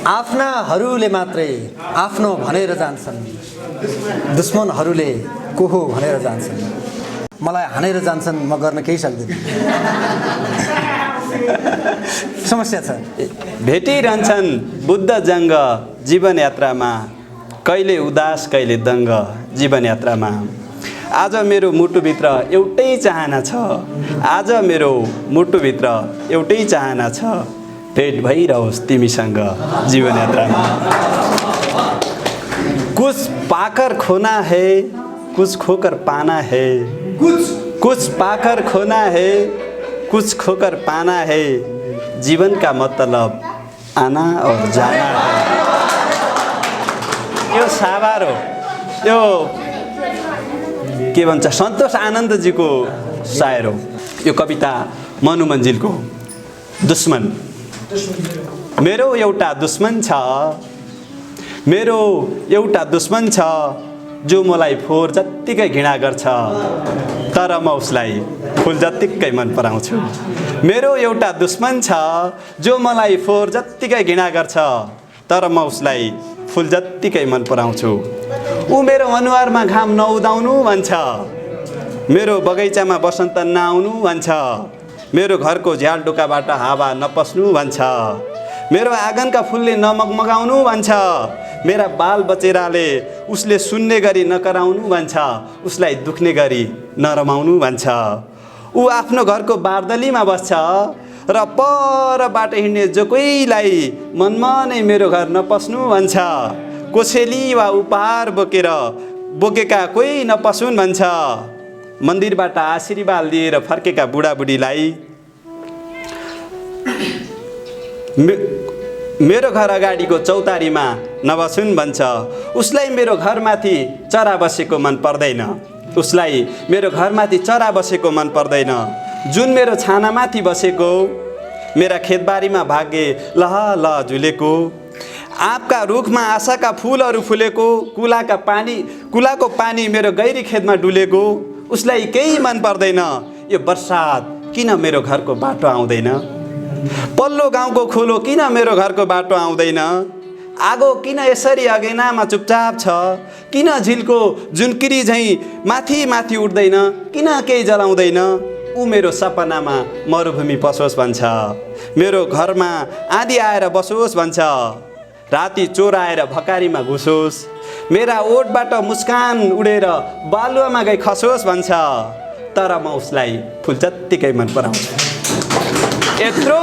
आफ्नाहरूले मात्रै आफ्नो भनेर जान्छन्, दुश्मनहरूले को हो भनेर जान्छन्। मलाई हानेर जान्छन्, म गर्न केही सक्दिनँ। समस्या छ। भेटिरहन्छन् बुद्ध जङ्ग जीवन यात्रामा, कहिले उदास कहिले दङ्ग जीवन यात्रामा। आज मेरो मुटुभित्र एउटै चाहना छ, आज मेरो मुटुभित्र एउटै चाहना छ, भेट भइरहोस् तिमीसँग जीवन यात्रामा। कुछ पाकर खोना है, कुछ खोकर पाना है, कुछ पाकर खोना है, कुछ खोकर पाना है, जीवन का मतलब आना और जाना है। यो साबार हो, यो के भन्छ सन्तोष आनन्दजीको शायर हो। यो कविता मनु मञ्जिलको दुश्मन। मेरो एउटा दुश्मन छ, मेरो एउटा दुश्मन छ, जो मलाई फोहोर जत्तिकै घृणा गर्छ, तर म उसलाई फुल जत्तिकै मन पराउँछु। मेरो एउटा दुश्मन छ, जो मलाई फोहोर जत्तिकै घृणा गर्छ, तर म उसलाई फुल जत्तिकै मन पराउँछु। ऊ मेरो अनुहारमा घाम नउदाउनु भन्छ, मेरो बगैँचामा बसन्त नआउनु भन्छ, मेरो घरको झ्यालडोकाबाट हावा नपस्नु भन्छ, मेरो आँगनका फुलले नमगमगाउनु भन्छ, मेरा बाल बचेराले उसले सुन्ने गरी नकराउनु भन्छ, उसलाई दुख्ने गरी नरमाउनु भन्छ। ऊ आफ्नो घरको बार्दलीमा बस्छ र परबाट हिँड्ने जो कोहीलाई मनमा नै मेरो घर नपस्नु भन्छ। कोसेली वा उपहार बोकेका कोही नपसुन् भन्छ। मन्दिरबाट आशीर्वाद लिएर फर्केका बुढाबुढीलाई मेरो घर अगाडिको चौतारीमा नबसुन् भन्छ। उसलाई मेरो घरमाथि चरा बसेको मन पर्दैन, उसलाई मेरो घरमाथि चरा बसेको मन पर्दैन। जुन मेरो छानामाथि बसेको, मेरा खेतबारीमा भाग्य लह लह झुलेको, आँपका रुखमा आशाका फुलहरू फुलेको, कुलाको पानी मेरो गैरी खेतमा डुलेको, उसलाई केही मन पर्दैन। यो बर्सात किन मेरो घरको बाटो आउँदैन, पल्लो गाउँको खोलो किन मेरो घरको बाटो आउँदैन, आगो किन यसरी अगेनामा चुपचाप छ, किन झिलको जुनकिरी झैँ माथि माथि उठ्दैन, किन केही जलाउँदैन। ऊ मेरो सपनामा मरुभूमि पसोस् भन्छ, मेरो घरमा आँधी आएर बसोस् भन्छ, राति चोर आएर भकारीमा घुसोस्, मेरा ओठबाट मुस्कान उडेर बालुवामा गई खसोस् भन्छ, तर म उसलाई फुल जत्तिकै मन पराउँछु। यत्रो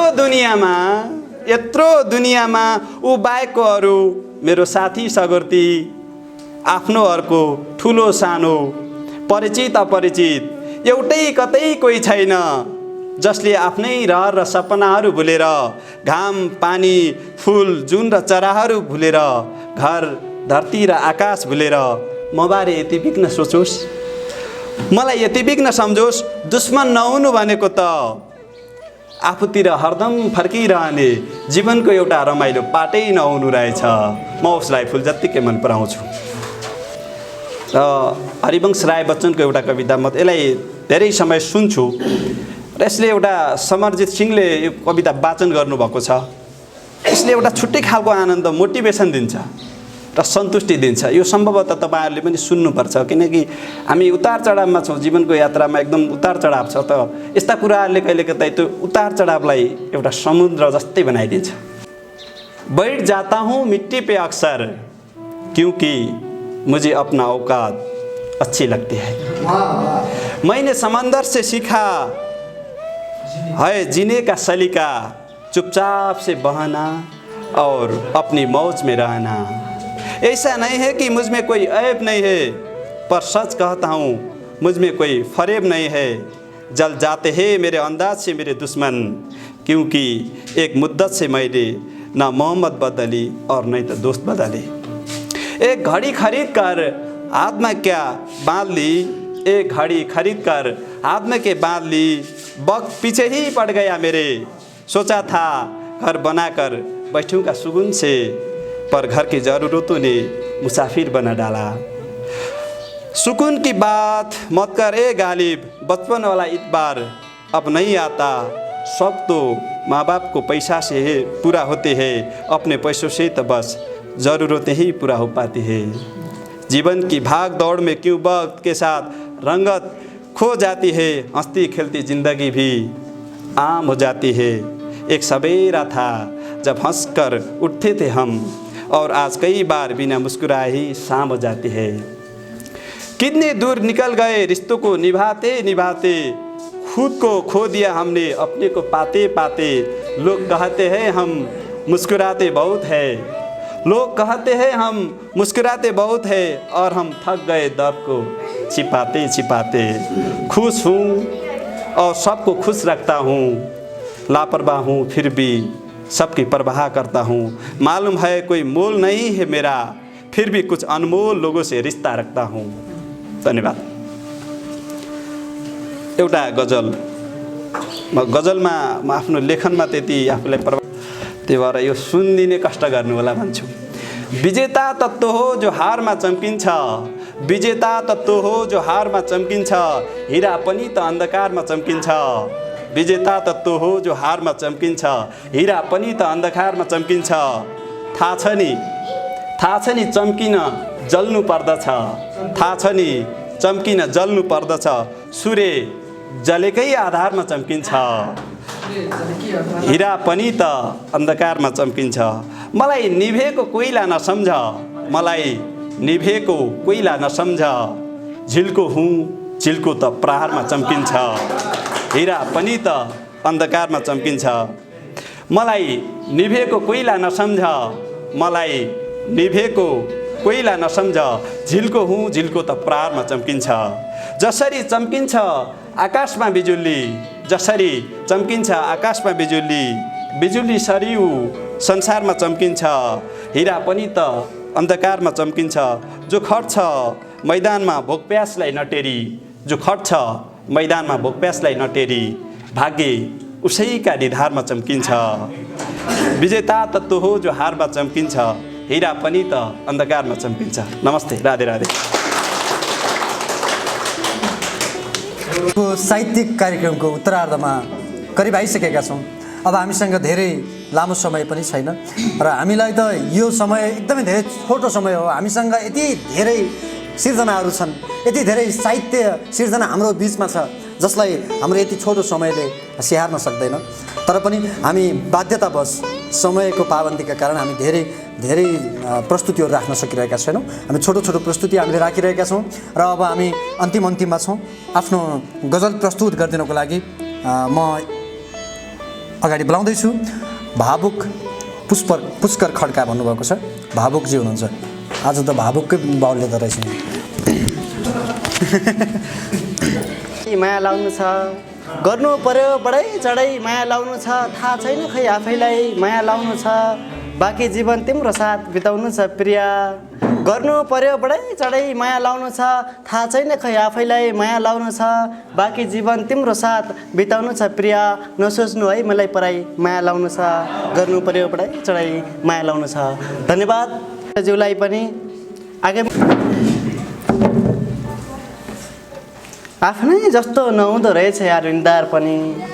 दुनियाँमा ऊ बाहेकको अरू मेरो साथी सगर्ती, आफ्नो अर्को ठुलो सानो परिचित अपरिचित एउटै कतै कोही छैन, जसले आफ्नै रहर र सपनाहरू भुलेर, घाम पानी फुल जुन र चराहरू भुलेर, घर धरती र आकाश भुलेर मबारे यति बिघ्न सोचोस्, मलाई यति बिघ्न सम्झोस्। दुश्मन नहुनु भनेको त आफूतिर हरदम फर्किरहने जीवनको एउटा रमाइलो पाटै नहुनु रहेछ। म उसलाई फुल जत्तिकै मन पराउँछु। र हरिवंश राय बच्चनको एउटा कविता, म यसलाई धेरै समय सुन्छु र यसले एउटा समरजित सिंहले यो कविता वाचन गर्नुभएको छ। यसले एउटा छुट्टै खालको आनन्द, मोटिभेसन दिन्छ र सन्तुष्टि दिन्छ। यो सम्भवतः तपाईँहरूले पनि सुन्नुपर्छ, किनकि हामी उतार चढावमा छौँ, जीवनको यात्रामा एकदम उतार चढाव छ। त यस्ता कुराहरूले कहिलेकतै त्यो उतार चढावलाई एउटा समुद्र जस्तै बनाइदिन्छ। बैठ जाता हूँ मिट्टी पे अक्सर, क्योंकि मुझे अपना औकात अच्छी लगती है। मैंने समंदर से सीखा है जीने का सलीका, चुपचाप से बहना और अपनी मौज में रहना। ऐसा नहीं है कि मुझ में कोई ऐब नहीं है, पर सच कहता हूँ मुझ में कोई फरेब नहीं है। जल जाते हैं मेरे अंदाज से मेरे दुश्मन, क्योंकि एक मुद्दत से मैंने ना मोहम्मद बदली और नहीं तो दोस्त बदले। एक घड़ी खरीद कर हाथ में क्या बांध ली, एक घड़ी खरीद कर हाथ में के बांध ली, वक्त पीछे ही पड़ गया मेरे। सोचा था घर बनाकर बैठूंगा सुकून से, पर घर की ज़रूरतों ने मुसाफिर बना डाला। सुकून की बात मत कर ए गालिब, बचपन वाला इतबार अब नहीं आता, शौक तो माँ बाप को पैसा से ही पूरा होते हैं, अपने पैसों से तो बस ज़रूरतें ही पूरा हो पाती है। जीवन की भाग दौड़ में क्यों वक्त के साथ रंगत खो जाती है, हंसती खेलती ज़िंदगी भी आम हो जाती है। एक सवेरा था जब हंसकर उठते थे हम, और आज कई बार बिना मुस्कुराए ही शाम हो जाती है। कितने दूर निकल गए रिश्तों को निभाते निभाते, खुद को खो दिया हमने अपने को पाते पाते। लोग कहते हैं हम मुस्कुराते बहुत है, लोग कहते हैं हम मुस्कुराते बहुत है, और हम थक गए दर्द को छिपाते छिपाते। खुश हूँ और सबको खुश रखता हूँ, लापरवाह हूँ फिर भी सबकी परवाह करता हूँ। मालूम है कोई मोल नहीं है मेरा, फिर भी कुछ अनमोल लोगों से रिश्ता रखता हूँ। धन्यवाद। एउटा गजल, गजलमा म आफ्नो लेखनमा त्यति आफूलाई त्यही भएर यो सुनिदिने कष्ट गर्नु होला भन्छु। विजेता तत्त्व हो जो हारमा चम्किन्छ, विजेता तत्त्व हो जो हारमा चम्किन्छ, हीरा पनि त अन्धकारमा चम्किन्छ। विजेता तत्त्व हो जो हारमा चम्किन्छ, हीरा पनि त अन्धकारमा चम्किन्छ। थाहा छ नि चम्किन जल्नु पर्दछ, थाहा छ नि चम्किन जल्नु पर्दछ। सूर्य जलेकै आधारमा चम्किन्छ, हीरा पनि त अन्धकारमा चम्किन्छ। मलाई निभेको कोइला नसम्झ, मलाई निभेको कोइला नसम्झ, झिल्को हुँ झिल्को त प्रहारमा चम्किन्छ, हीरा पनि त अन्धकारमा चम्किन्छ। मलाई निभेको कोइला नसम्झ, मलाई निभेको कोइला नसम्झ, झिल्को हुँ झिल्को त प्रहारमा चम्किन्छ। जसरी चम्किन्छ आकाशमा बिजुली, जसरी चम्किन्छ आकाशमा बिजुली, बिजुली सरिउ संसारमा चम्किन्छ, हीरा पनि त अन्धकारमा चम्किन्छ। जो खट्छ मैदानमा भोक प्यासलाई नटेरी, जो खट्छ मैदानमा भोक प्यासलाई नटेरी, भाग्य उसैका निधारमा चम्किन्छ। विजेता तत्त्व हो जो हारमा चम्किन्छ, हीरा पनि त अन्धकारमा चम्किन्छ। नमस्ते, राधे राधे। साहित्यिक कार्यक्रमको उत्तरार्धमा करिब आइसकेका छौँ। अब हामीसँग धेरै लामो समय पनि छैन र हामीलाई त यो समय एकदमै धेरै छोटो समय हो। हामीसँग यति धेरै सिर्जनाहरू छन्, यति धेरै साहित्य सिर्जना हाम्रो बिचमा छ जसलाई हाम्रो यति छोटो समयले स्याहार्न सक्दैन। तर पनि हामी बाध्यतावश समयको पाबन्दीका कारण हामी धेरै धेरै प्रस्तुतिहरू राख्न सकिरहेका छैनौँ। हामी छोटो छोटो प्रस्तुति हामीले राखिरहेका छौँ र अब हामी अन्तिममा छौँ। आफ्नो गजल प्रस्तुत गरिदिनको लागि म अगाडि बोलाउँदैछु भावुक पुष्कर खड्का भन्नुभएको छ। भावुकजी हुनुहुन्छ, आज त भावुककै बाहुल्य त रहेछ। माया लाउनु छ, गर्नु पर्यो बढै चढै माया लाउनु छ, थाहा छैन खै आफैलाई माया लाउनु छ, बाँकी जीवन तिम्रो साथ बिताउनु छ प्रिया। गर्नु पर्यो बढै चढै माया लाउनु छ, थाहा छैन खै आफैलाई माया लाउनु छ, बाँकी जीवन तिम्रो साथ बिताउनु छ प्रिया। नसोच्नु है मलाई पराई माया लाउनु छ, गर्नु पर्यो बढै चढै माया लाउनु छ। धन्यवाद ज्यूलाई पनि। आगामी आफ्नै जस्तो नहुँदो रहेछ यार निधार पनि,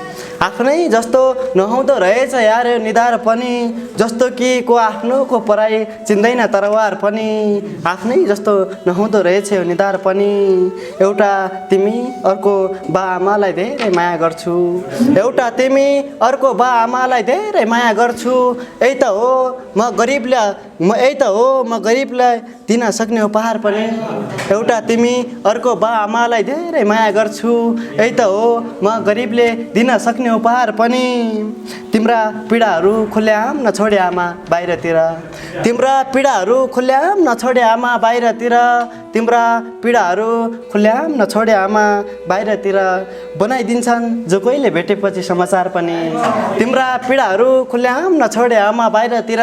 आफ्नै जस्तो नहुँदो रहेछ यार निधार पनि, जस्तो कि को आफ्नो को पराई चिन्दैन तरवार पनि, आफ्नै जस्तो नहुँदो रहेछ यो निधार पनि। एउटा तिमी अर्को बा आमालाई धेरै माया गर्छु, एउटा तिमी अर्को बा आमालाई धेरै माया गर्छु, यही त हो म गरिबलाई दिन सक्ने उपहार पनि। एउटा तिमी अर्को बा आमालाई धेरै माया गर्छु, यही त हो म गरिबले दिन सक्ने उपहार पनि। तिम्रा पीडाहरू खुल्याम नछोडे आमा बाहिरतिर, तिम्रा पीडाहरू खुल्याम नछोडे आमा बाहिरतिर, तिम्रा पीडाहरू खुल्याम नछोडे आमा बाहिरतिर, बनाइदिन्छन् जो कोहीले भेटेपछि समाचार पनि। तिम्रा पीडाहरू खुल्याम नछोडे आमा बाहिरतिर,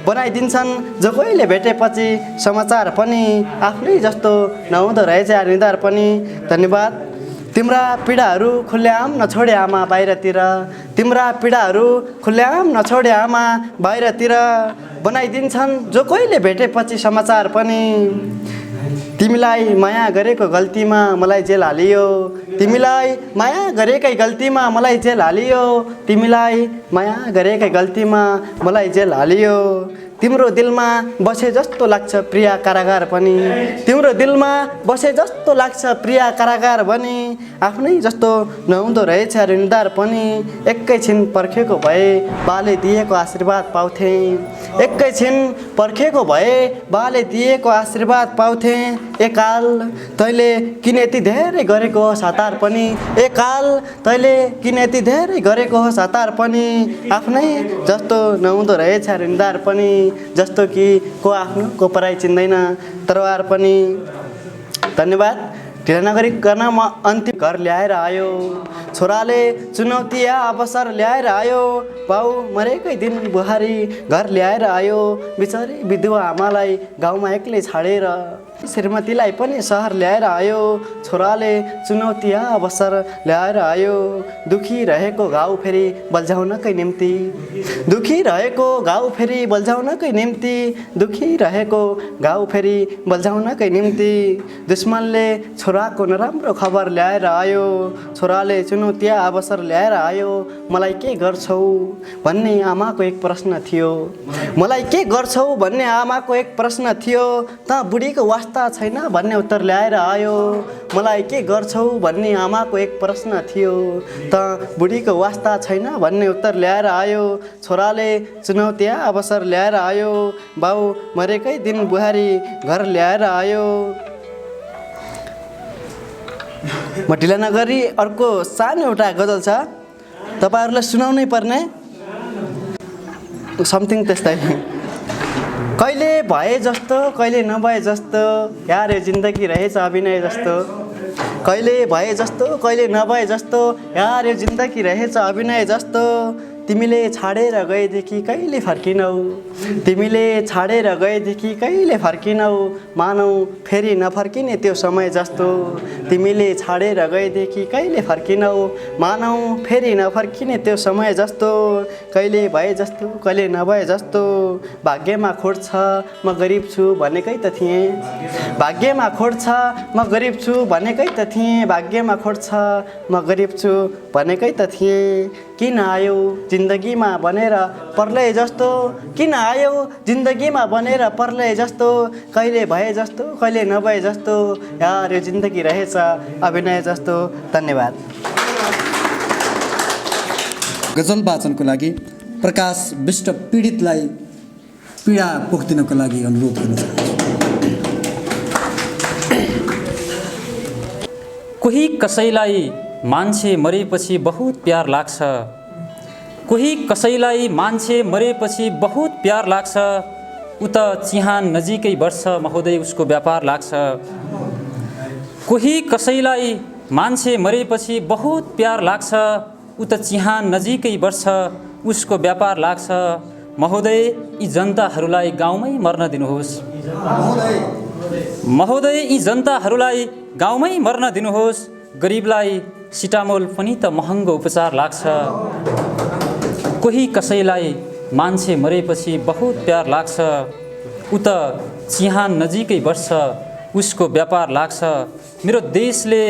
बनाइदिन्छन् जो कोहीले भेटेपछि समाचार पनि। आफ्नै जस्तो नहुँदो रहेछ यार निधार पनि। धन्यवाद। तिम्रा पीडाहरू खुल्याम नछोडे आमा बाहिरतिर, तिम्रा पीडाहरू खुल्याम नछोडे आमा बाहिरतिर, बनाइदिन्छन् जो कोहीले भेटेपछि समाचार पनि। तिमीलाई माया गरेको गल्तीमा मलाई जेल हालियो तिमीलाई माया गरेकै गल्तीमा मलाई जेल हालियो तिमीलाई माया गरेकै गल्तीमा मलाई जेल हालियो तिम्रो दिलमा बसे जस्तो लाग्छ प्रिया कारागार पनि तिम्रो दिलमा बसे जस्तो लाग्छ प्रिया कारागार पनि आफ्नै जस्तो नहुँदो रहेछ ऋणदार पनि एकैछिन पर्खेको भए बाले दिएको आशीर्वाद पाउँथे एकैछिन पर्खेको भए बाले दिएको आशीर्वाद पाउँथे एकाल तैँले किन यति धेरै गरेको होस् हतार पनि एकाल तैँले किन यति धेरै गरेको होस् हतार पनि आफ्नै जस्तो नहुँदो रहेछ ऋणदार पनि जस्तो कि को आफ्नो को पराई चिन्दैन तरवार पनि। धन्यवाद। ढिला नगरिकन म अन्तिम घर ल्याएर आयो छोराले चुनौती या अवसर ल्याएर आयो बाउ मरेकै दिन बुहारी घर ल्याएर आयो बिचारी विधवा आमालाई गाउँमा एक्लै छाडेर श्रीमतीलाई पनि सहर ल्याएर आयो छोराले चुनौती या अवसर ल्याएर आयो दुखी रहेको घाउ फेरि बल्झाउनकै निम्ति दुखी रहेको घाउ फेरि बल्झाउनकै निम्ति दुखी रहेको घाउ फेरि बल्झाउनकै निम्ति दुश्मनले छोराको नराम्रो खबर ल्याएर आयो छोराले चुनौती या अवसर ल्याएर आयो मलाई के गर्छौ भन्ने आमाको एक प्रश्न थियो मलाई के गर्छौ भन्ने आमाको एक प्रश्न थियो त बुढीको वास्ता छैन भन्ने उत्तर ल्याएर आयो मलाई के गर्छौ भन्ने आमाको एक प्रश्न थियो त बुढीको वास्ता छैन भन्ने उत्तर ल्याएर आयो छोराले चुनौती या अवसर ल्याएर आयो बाउ मरेकै दिन बुहारी घर ल्याएर आयो। म ढिला नगरी अर्को सानो एउटा गजल छ तपाईँहरूलाई सुनाउनै पर्ने समथिङ त्यस्तै कहिले भए जस्तो कहिले नभए जस्तो यार यो जिन्दगी रहेछ अभिनय जस्तो कहिले भए जस्तो कहिले नभए जस्तो यार यो जिन्दगी रहेछ अभिनय जस्तो तिमीले छाडेर गएदेखि कहिले फर्किनौ तिमीले छाडेर गएदेखि कहिले फर्किनौ मानौ फेरि नफर्किने त्यो समय जस्तो तिमीले छाडेर गएदेखि कहिले फर्किनौ मानौ फेरि नफर्किने त्यो समय जस्तो कहिले भए जस्तो कहिले नभए जस्तो भाग्यमा खोट छ म गरिब छु भनेकै त थिएँ भाग्यमा खोट छ म गरिब छु भनेकै त थिएँ भाग्यमा खोट छ म गरिब छु भनेकै त थिएँ किन आयो जिन्दगीमा बनेर पर्लै जस्तो किन आयो जिन्दगीमा बनेर पर्लै जस्तो कहिले भए जस्तो कहिले नभए जस्तो यार यो जिन्दगी रहेछ अभिनय जस्तो। धन्यवाद। गजल वाचनको लागि प्रकाश विष्ट पीडितलाई पीडा पोख्दिनको लागि अनुरोध गर्न चाहन्छु। कोही कसैलाई मान्छे मरेपछि बहुत प्यार लाग्छ कोही कसैलाई मान्छे मरेपछि बहुत प्यार लाग्छ उता चिहान नजिकै वर्ष महोदय उसको व्यापार लाग्छ कोही कसैलाई मान्छे मरेपछि बहुत प्यार लाग्छ उता चिहान नजिकै वर्ष उसको व्यापार लाग्छ महोदय यी जनताहरूलाई गाउँमै मर्न दिनुहोस् महोदय यी जनताहरूलाई गाउँमै मर्न दिनुहोस् गरिबलाई सिटामोल पनि त महँगो उपचार लाग्छ कोही कसैलाई मान्छे मरेपछि बहुत प्यार लाग्छ उता चिहान नजिकै वर्ष उसको व्यापार लाग्छ मेरो देशले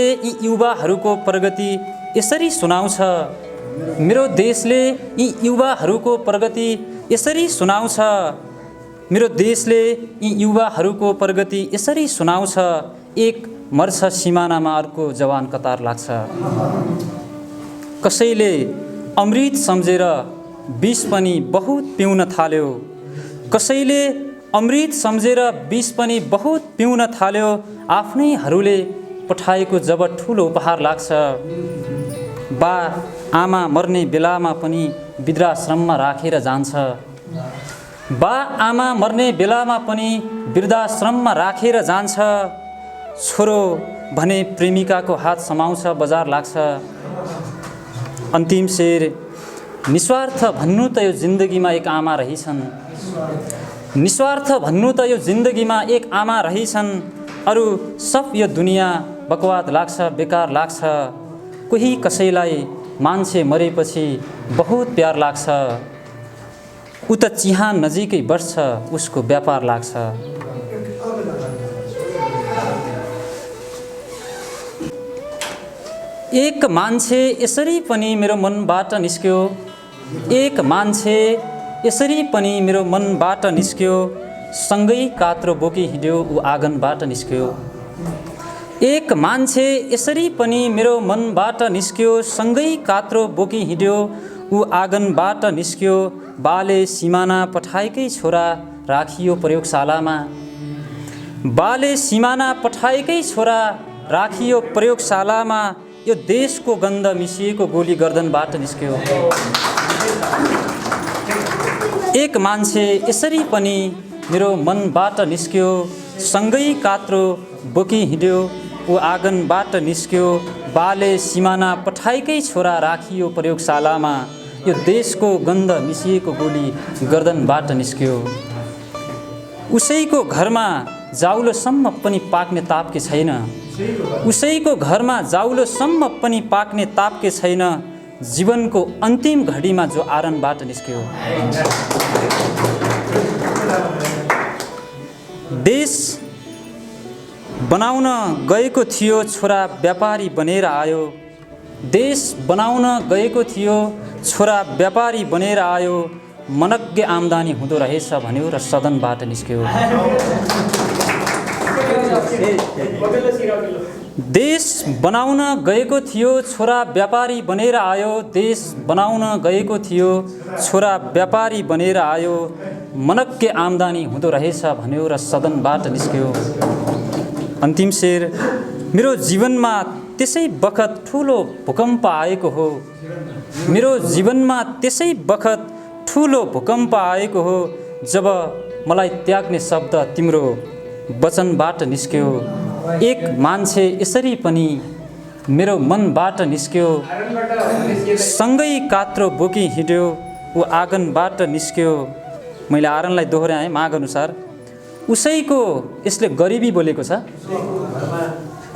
यी युवाहरूको प्रगति यसरी सुनाउँछ मेरो देशले यी युवाहरूको प्रगति यसरी सुनाउँछ मेरो देशले यी युवाहरूको प्रगति यसरी सुनाउँछ एक मर्छ सिमानामा अर्को जवान कतार लाग्छ कसैले अमृत सम्झेर विष पनि बहुत पिउन थाल्यो कसैले अमृत सम्झेर विष पनि बहुत पिउन थाल्यो आफ्नैहरूले पठाएको जब ठुलो उपहार लाग्छ बा आमा मर्ने बेलामा पनि वृद्धाश्रममा राखेर जान्छ बा आमा मर्ने बेलामा पनि वृद्धाश्रममा राखेर जान्छ छोरो भने प्रेमिकाको हात समाउँछ बजार लाग्छ अन्तिम शेर निस्वार्थ भन्नु त यो जिन्दगीमा एक आमा रहिछन् निस्वार्थ भन्नु त यो जिन्दगीमा एक आमा रहिछन् अरू सब यो दुनियाँ बकवाद लाग्छ बेकार लाग्छ कोही कसैलाई मान्छे मरेपछि बहुत प्यार लाग्छ उता चिहान नजिकै वर्ष उसको व्यापार लाग्छ। एक मान्छे यसरी पनि मेरो मनबाट निस्क्यो, एक मान्छे यसरी पनि मेरो मनबाट निस्क्यो, सँगै कात्रो बोकी हिँड्यो ऊ आँगनबाट निस्क्यो। एक मान्छे यसरी पनि मेरो मनबाट निस्क्यो, सँगै कात्रो बोकी हिँड्यो ऊ आँगनबाट निस्क्यो। बाले सिमाना पठाएकै छोरा राखियो प्रयोगशालामा, बाले सिमाना पठाएकै छोरा राखियो प्रयोगशालामा, यो देशको गन्ध मिसिएको गोली गर्दनबाट निस्क्यो। एक मान्छे यसरी पनि मेरो मनबाट निस्क्यो, सँगै कात्रो बोकी हिँड्यो ऊ आँगनबाट निस्क्यो। बाले सिमाना पठाएकै छोरा राखियो प्रयोगशालामा, यो देशको गन्ध मिसिएको गोली गर्दनबाट निस्क्यो। उसैको घरमा जाउलोसम्म पनि पाक्ने तापके छैन, उसैको घरमा जाउलोसम्म पनि पाक्ने तापके छैन, जीवनको अन्तिम घडीमा जो आरनबाट निस्क्यो। देश बनाउन गएको थियो छोरा व्यापारी बनेर आयो, देश बनाउन गएको थियो छोरा व्यापारी बनेर आयो, मनग्गे आम्दानी हुँदो रहेछ भन्यो र सदनबाट निस्क्यो। देश बनाउन गएको थियो छोरा व्यापारी बनेर आयो, देश बनाउन गएको थियो छोरा व्यापारी बनेर आयो, मनग्गे आम्दानी हुँदो रहेछ भन्यो र सदनबाट निस्क्यो। अन्तिम शेर। मेरो जीवनमा त्यसै बखत ठुलो भूकम्प आएको हो, मेरो जीवनमा त्यसै बखत ठुलो भूकम्प आएको हो, जब मलाई त्याग्ने शब्द तिम्रो वचनबाट निस्क्यो। एक मान्छे यसरी पनि मेरो मनबाट निस्क्यो, सँगै कात्रो बोकी हिँड्यो ऊ आँगनबाट निस्क्यो। मैले आरनलाई दोहोऱ्याएँ माग अनुसार। उसैको, यसले गरिबी बोलेको छ,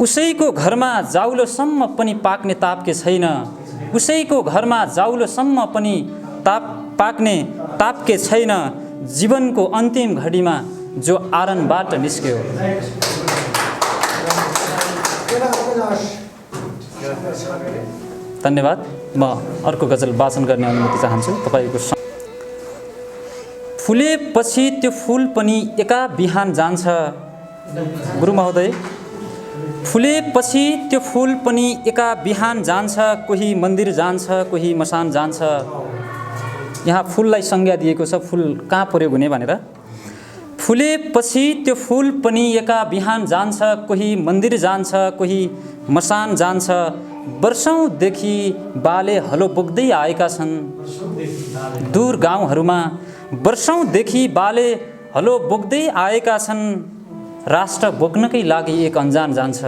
उसैको घरमा जाउलोसम्म पनि पाक्ने तापके छैन, उसैको घरमा जाउलोसम्म पनि पाक्ने तापके छैन, जीवनको अन्तिम घडीमा जो आरनबाट निस्क्यो। धन्यवाद। म अर्को गजल वाचन गर्ने अनुमति चाहन्छु तपाईको। फुलेपछि त्यो फुल पनि एका बिहान जान्छ, गुरु महोदय। फुलेपछि त्यो फुल पनि एका बिहान जान्छ, कोही मन्दिर जान्छ, कोही मसान जान्छ। यहाँ फुललाई संज्ञा दिएको छ, फुल कहाँ प्रयोग हुने भनेर। फुलेपछि त्यो फुल पनि एका बिहान जान्छ, कोही मन्दिर जान्छ, कोही मसान जान्छ। वर्षौंदेखि बाले हलो बोक्दै आएका छन् दूर गाउँहरूमा, वर्षौंदेखि बाले हलो बोक्दै आएका छन्, राष्ट्र बोक्नकै लागि एक अन्जान जान्छ।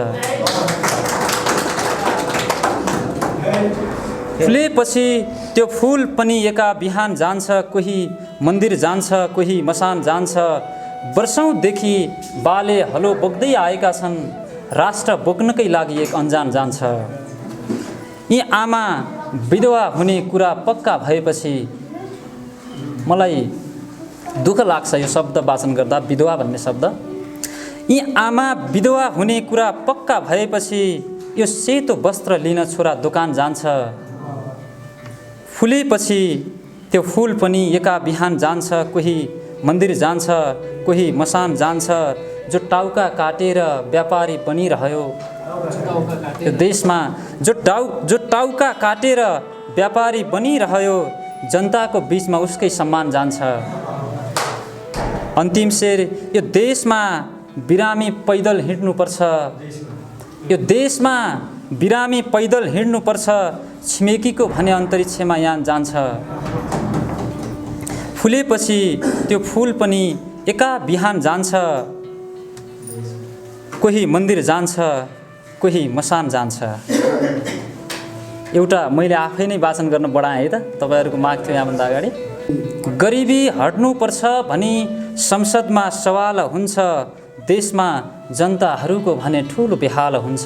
फुलेपछि त्यो फुल पनि एका बिहान जान्छ, कोही मन्दिर जान्छ, कोही मसान जान्छ। वर्षौंदेखि बाले हलो बोक्दै आएका छन्, राष्ट्र बोक्नकै लागि एक अन्जान जान्छ। यी आमा विधवा हुने कुरा पक्का भएपछि मलाई दुःख लाग्छ यो शब्द वाचन गर्दा, विधवा भन्ने शब्द। यी आमा विधवा हुने कुरा पक्का भएपछि यो सेतो वस्त्र लिन छोरा दोकान जान्छ। फुलेपछि त्यो फुल पनि एका बिहान जान्छ, कोही मन्दिर जान्छ, कोही मसान जान्छ। जो टाउका काटेर व्यापारी बनिरह्यो यो देशमा, जो टाउका काटेर व्यापारी बनिरह्यो, जनताको बीचमा उसकै सम्मान जान्छ। अन्तिम शेर। यो देशमा बिरामी पैदल हिँड्नुपर्छ, यो देशमा बिरामी पैदल हिँड्नुपर्छ, छिमेकीको भने अन्तरिक्षमा यान जान्छ। फुलेपछि त्यो फुल पनि एका बिहान जान्छ, कोही मन्दिर जान्छ, कोही मसान जान्छ। एउटा मैले आफै नै वाचन गर्न बढाएँ है त, तपाईहरुको माग थियो यहाँभन्दा अगाडि। गरिबी हट्नुपर्छ भनी संसदमा सवाल हुन्छ, देशमा जनताहरूको भने ठुलो बेहाल हुन्छ।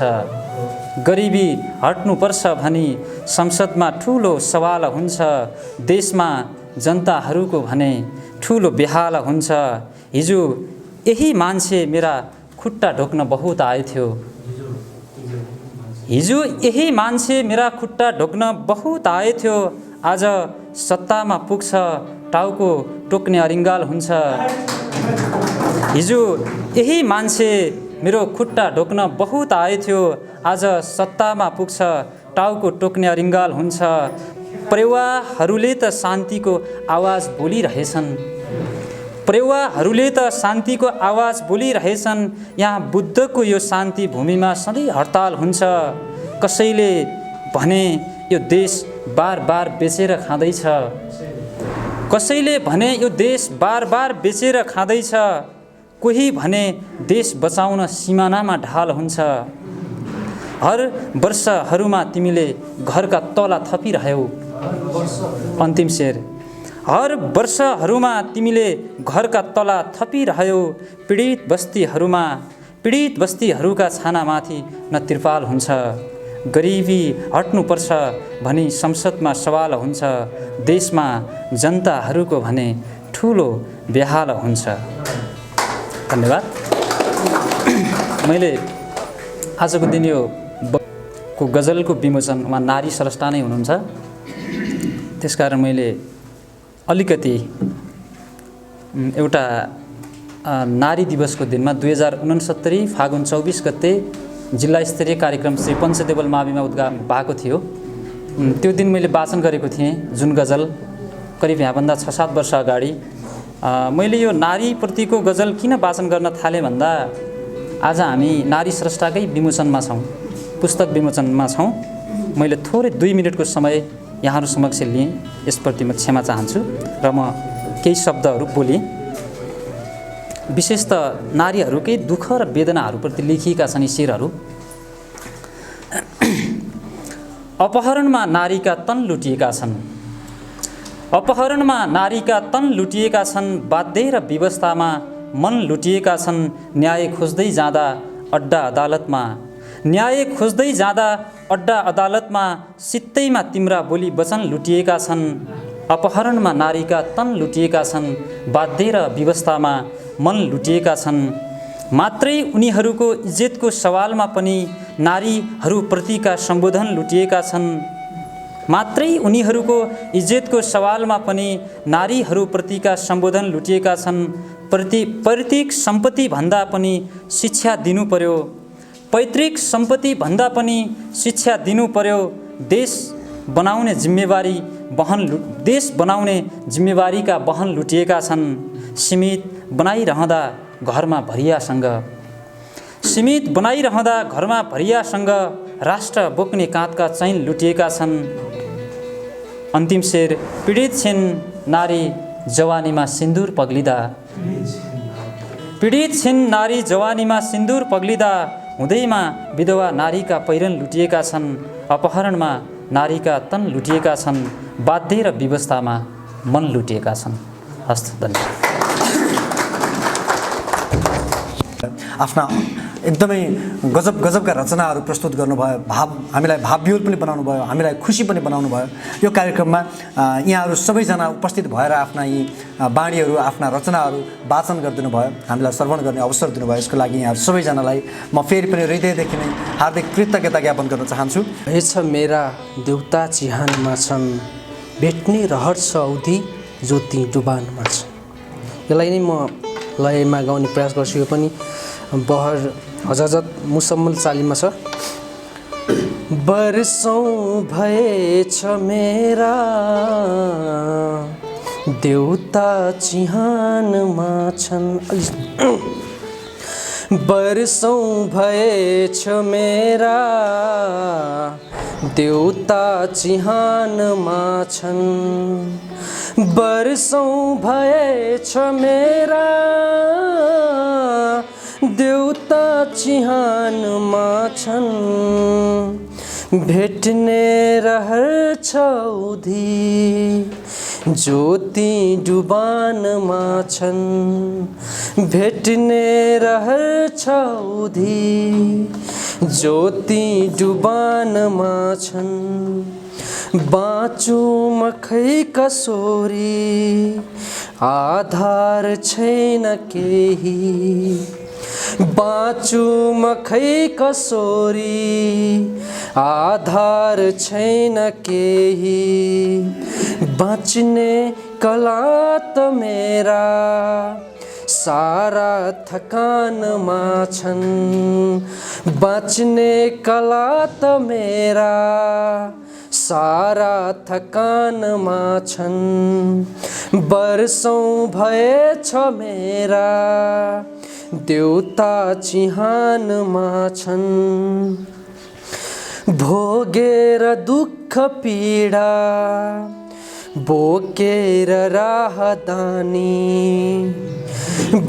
गरिबी हट्नुपर्छ भनी संसदमा ठुलो सवाल हुन्छ, देशमा जनताहरूको भने ठुलो बेहाल हुन्छ। हिजो यही मान्छे मेरा खुट्टा ढोक्न बहुत आएथ्यो, हिजो यही मान्छे मेरा खुट्टा ढोक्न बहुत आएथ्यो, आज सत्तामा पुग्छ टाउको टोक्ने अरिङ्गाल हुन्छ। हिजो यही मान्छे मेरो खुट्टा ढोक्न बहुत आएथ्यो, आज सत्तामा पुग्छ टाउको टोक्ने अरिङ्गाल हुन्छ। प्रेवाहरूले त शान्तिको आवाज बोलिरहेछन्, प्रेवाहरूले त शान्तिको आवाज बोलिरहेछन्। यहाँ बुद्धको यो शान्ति भूमिमा सधैँ हडताल हुन्छ। कसैले भने यो देश बार बार बेचेर खाँदैछ, कसैले भने यो देश बार बार बेचेर खाँदैछ, कोही भने देश बचाउन सिमानामा ढाल हुन्छ। हर वर्षहरूमा तिमीले घरका तला थपिरह्यौ। अन्तिम शेर। हर वर्षहरूमा तिमीले घरका तला थपिरह्यौ। पीडित बस्तीहरूका छानामाथि न त्रिपाल हुन्छ। गरिबी हट्नुपर्छ भनी संसदमा सवाल हुन्छ। देशमा जनताहरूको भने ठुलो बेहाल हुन्छ। धन्यवाद। मैले आजको दिन यो को गजलको विमोचन उहाँ नारी स्रष्टा नै हुनुहुन्छ, त्यसकारण मैले अलिकति एउटा नारी दिवसको दिनमा 2069 फागुन 24 गते जिल्ला स्तरीय कार्यक्रम श्री पञ्चदेवल माविमा उद्घाटन भएको थियो। त्यो दिन मैले वाचन गरेको थिएँ जुन गजल करिब यहाँभन्दा 6-7 वर्ष अगाडि। मैले यो नारीप्रतिको गजल किन वाचन गर्न थालेँ भन्दा आज हामी नारी स्रष्टाकै विमोचनमा छौँ, पुस्तक विमोचनमा छौँ। मैले थोरै 2 मिनटको समय यहाँहरू समक्ष लिएँ, यसप्रति म क्षमा चाहन्छु र म केही शब्दहरू बोलेँ। विशेष त नारीहरूकै दुःख र वेदनाहरूप्रति लेखिएका छन् यी शेरहरू। अपहरणमा नारीका तन लुटिएका छन्, अपहरणमा नारीका तन लुटिएका छन्, बाध्य र व्यवस्थामा मन लुटिएका छन्। न्याय खोज्दै जाँदा अड्डा अदालतमा, न्याय खोज्दै जाँदा अड्डा अदालतमा सित्तैमा तिम्रा बोली वचन लुटिएका छन्। अपहरणमा नारीका तन लुटिएका छन्, बाध्य र व्यवस्थामा मन लुटिएका छन्। मात्रै उनीहरूको इज्जतको सवालमा पनि नारीहरूप्रतिका सम्बोधन लुटिएका छन्। मात्रै उनीहरूको इज्जतको सवालमा पनि नारीहरूप्रतिका सम्बोधन लुटिएका छन्। पैतृक सम्पत्ति भन्दा पनि शिक्षा दिनु पर्यो, पैतृक सम्पत्ति भन्दा पनि शिक्षा दिनु पर्यो। देश बनाउने जिम्मेवारीका बहन लुटिएका छन्। सीमित बनाइरहँदा घरमा भरियासँग, सीमित बनाइरहँदा घरमा भरियासँग राष्ट्र बोक्ने काँधका चैन लुटिएका छन्। अन्तिम शेर। पीडित छिन् नारी जवानीमा सिन्दुर पग्लिँदा, पीडित छिन् नारी जवानीमा सिन्दुर पग्लिँदा, हुँदैमा विधवा नारीका पहिरन लुटिएका छन्। अपहरणमा नारीका तन लुटिएका छन्, बाध्य र व्यवस्थामा मन लुटिएका छन्। हस्त। धन्यवाद। आफ्ना एकदमै गजबका रचनाहरू प्रस्तुत गर्नुभयो, हामीलाई भावविह्वल पनि बनाउनु भयो, हामीलाई खुसी पनि बनाउनु भयो। यो कार्यक्रममा यहाँहरू सबैजना उपस्थित भएर आफ्ना यी बाणीहरू, आफ्ना रचनाहरू वाचन गरिदिनु भयो, हामीलाई श्रवण गर्ने अवसर दिनुभयो। यसको लागि यहाँहरू सबैजनालाई म फेरि पनि हृदयदेखि नै हार्दिक कृतज्ञता ज्ञापन गर्न चाहन्छु। रहेछ मेरा देउता चिहानमा छन्, भेट्ने रहर छ औधी ज्योति डुबानमा छन्। यसलाई नै म लयमा गाउने प्रयास गर्छु। यो पनि बहर हजाजत मुसम्मल चालीमा छ। वर्षौं भएछ मेरा देउता चिहानमा छन्, वर्षौं भएछ मेरा देउता चिहानमा छन्, वर्षौं भएछ मेरा देउता चिहानमा छन्। भेट्ने रहर छ औधी ज्योति डुबानमा छन्, भेट्ने रहर छ औधी ज्योति डुबानमा छन्। बाँचु मखै कसोरी आधार छैन केही, बाँचु म खै कसोरी आधार छैन केही बाँच्ने कला त मेरा सारा थकानमा छन् बाँच्ने कला त मेरा सारा थकानमा छन् वर्षौँ भएछ मेरा देउता चिहानमा छन् भोगेर दुःख पीडा बोकेर राहदानी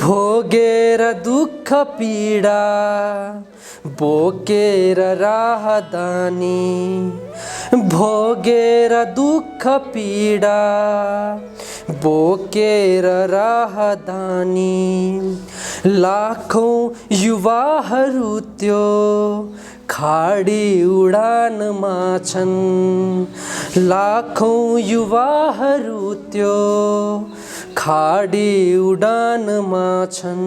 भोगेर दुःख पीडा बोकेर राहदानी भोगेर दुःख पीडा बोकेर राहदानी लाखौँ युवाहरू त्यो खाडी उडानमा छन् लाखौँ युवाहरू त्यो खाडी उडानमा छन्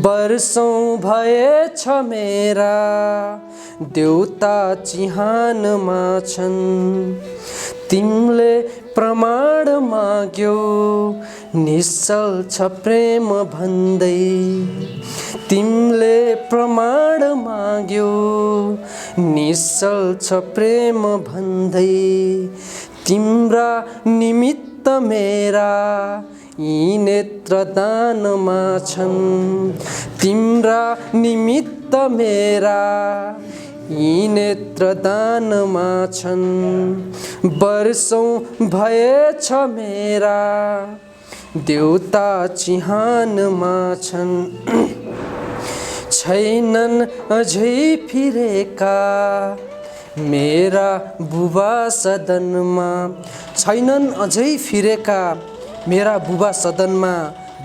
वर्षौँ भएछ मेरा देउता चिहानमा छन् तिमीले प्रमाण माग्यो निश्चल छ प्रेम भन्दै तिमीले प्रमाण माग्यो निश्चल छ प्रेम भन्दै तिम्रा निमित्त मेरा यी नेत्र दानमा छन् तिम्रा निमित्त मेरा यी नेत्र दानमा छन् वर्षौँ भएछ मेरा देउता चिहानमा छन् छैनन् अझै फिरेका मेरा बुबा सदनमा छैनन् अझै फिरेका मेरा बुबा सदनमा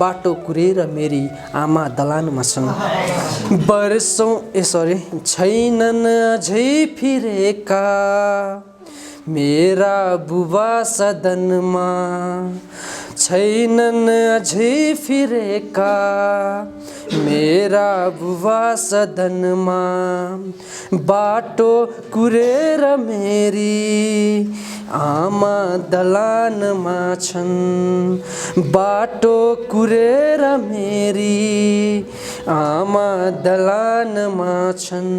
बाटो कुरेर मेरी आमा दलानमा छन् वर्षौँ छैनन् अझै फिरेका मेरा बुबा सदनमा छैनन् अझै फिरेका मेरा बुबा सदनमा बाटो कुरेर मेरी आमा दलानमा छन् बाटो कुरेर मेरी आमा दलानमा छन्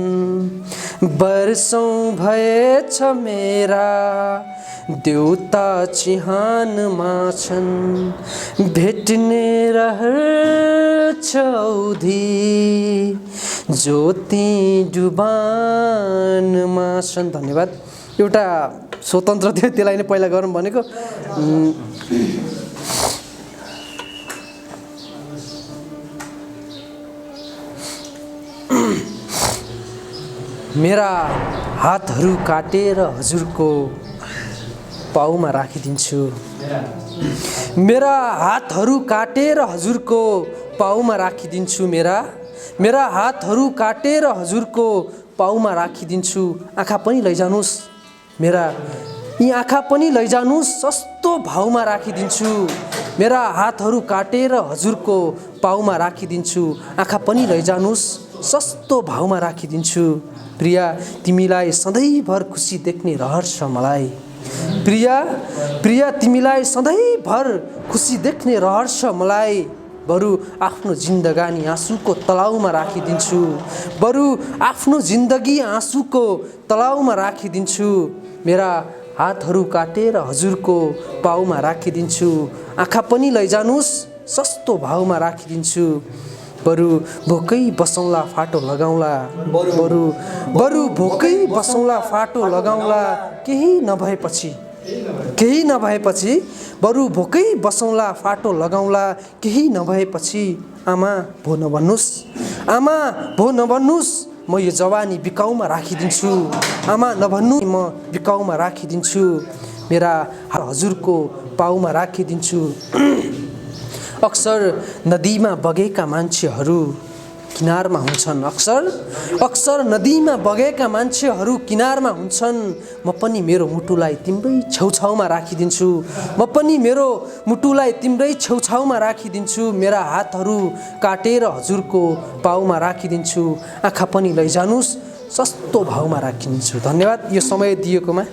वर्षौँ भएछ मेरा देउता चिहानमा छन् भेट्ने रहछ औधी ज्योति डुबानमा छन्। धन्यवाद। एउटा स्वतन्त्र थियो त्यसलाई नै पहिला गरौँ भनेको। मेरा हातहरू काटेर हजुरको पाउमा राखिदिन्छु मेरा हातहरू काटेर हजुरको पाउमा राखिदिन्छु मेरा हातहरू काटेर हजुरको पाउमा राखिदिन्छु आँखा पनि लैजानुस् मेरा यी आँखा पनि लैजानुस् सस्तो भाउमा राखिदिन्छु मेरा हातहरू काटेर हजुरको पाउमा राखिदिन्छु आँखा पनि लैजानुस् सस्तो भाउमा राखिदिन्छु प्रिया तिमीलाई सधैँभर खुसी देख्ने रहर छ मलाई प्रिया तिमीलाई सधैँभर खुसी देख्ने रहर छ मलाई बरु आफ्नो जिन्दगानी आँसुको तलाउमा राखिदिन्छु बरु आफ्नो जिन्दगी आँसुको तलाउमा राखिदिन्छु मेरा हातहरू काटेर हजुरको पाउमा राखिदिन्छु आँखा पनि लैजानुस् सस्तो भाउमा राखिदिन्छु बरु भोकै बसौँला फाटो लगाउँला बरु भोकै बसौँला फाटो लगाउँला केही नभएपछि बरु भोकै बसौँला फाटो लगाउँला केही नभएपछि आमा भो नभन्नुस् म यो जवानी बिकाउमा राखिदिन्छु आमा नभन्नु म बिकाउमा राखिदिन्छु मेरा हजुरको पाउमा राखिदिन्छु अक्सर नदीमा बगेका मान्छेहरू किनारमा हुन्छन्। अक्सर अक्सर नदीमा बगेका मान्छेहरू किनारमा हुन्छन्। म पनि मेरो मुटुलाई तिम्रै छेउछाउमा राखिदिन्छु। म पनि मेरो मुटुलाई तिम्रै छेउछाउमा राखिदिन्छु। मेरा हातहरू काटेर हजुरको पाउमा राखिदिन्छु। आँखा पनि लैजानुस्, सस्तो भाउमा राखिदिन्छु। धन्यवाद यो समय दिएकोमा।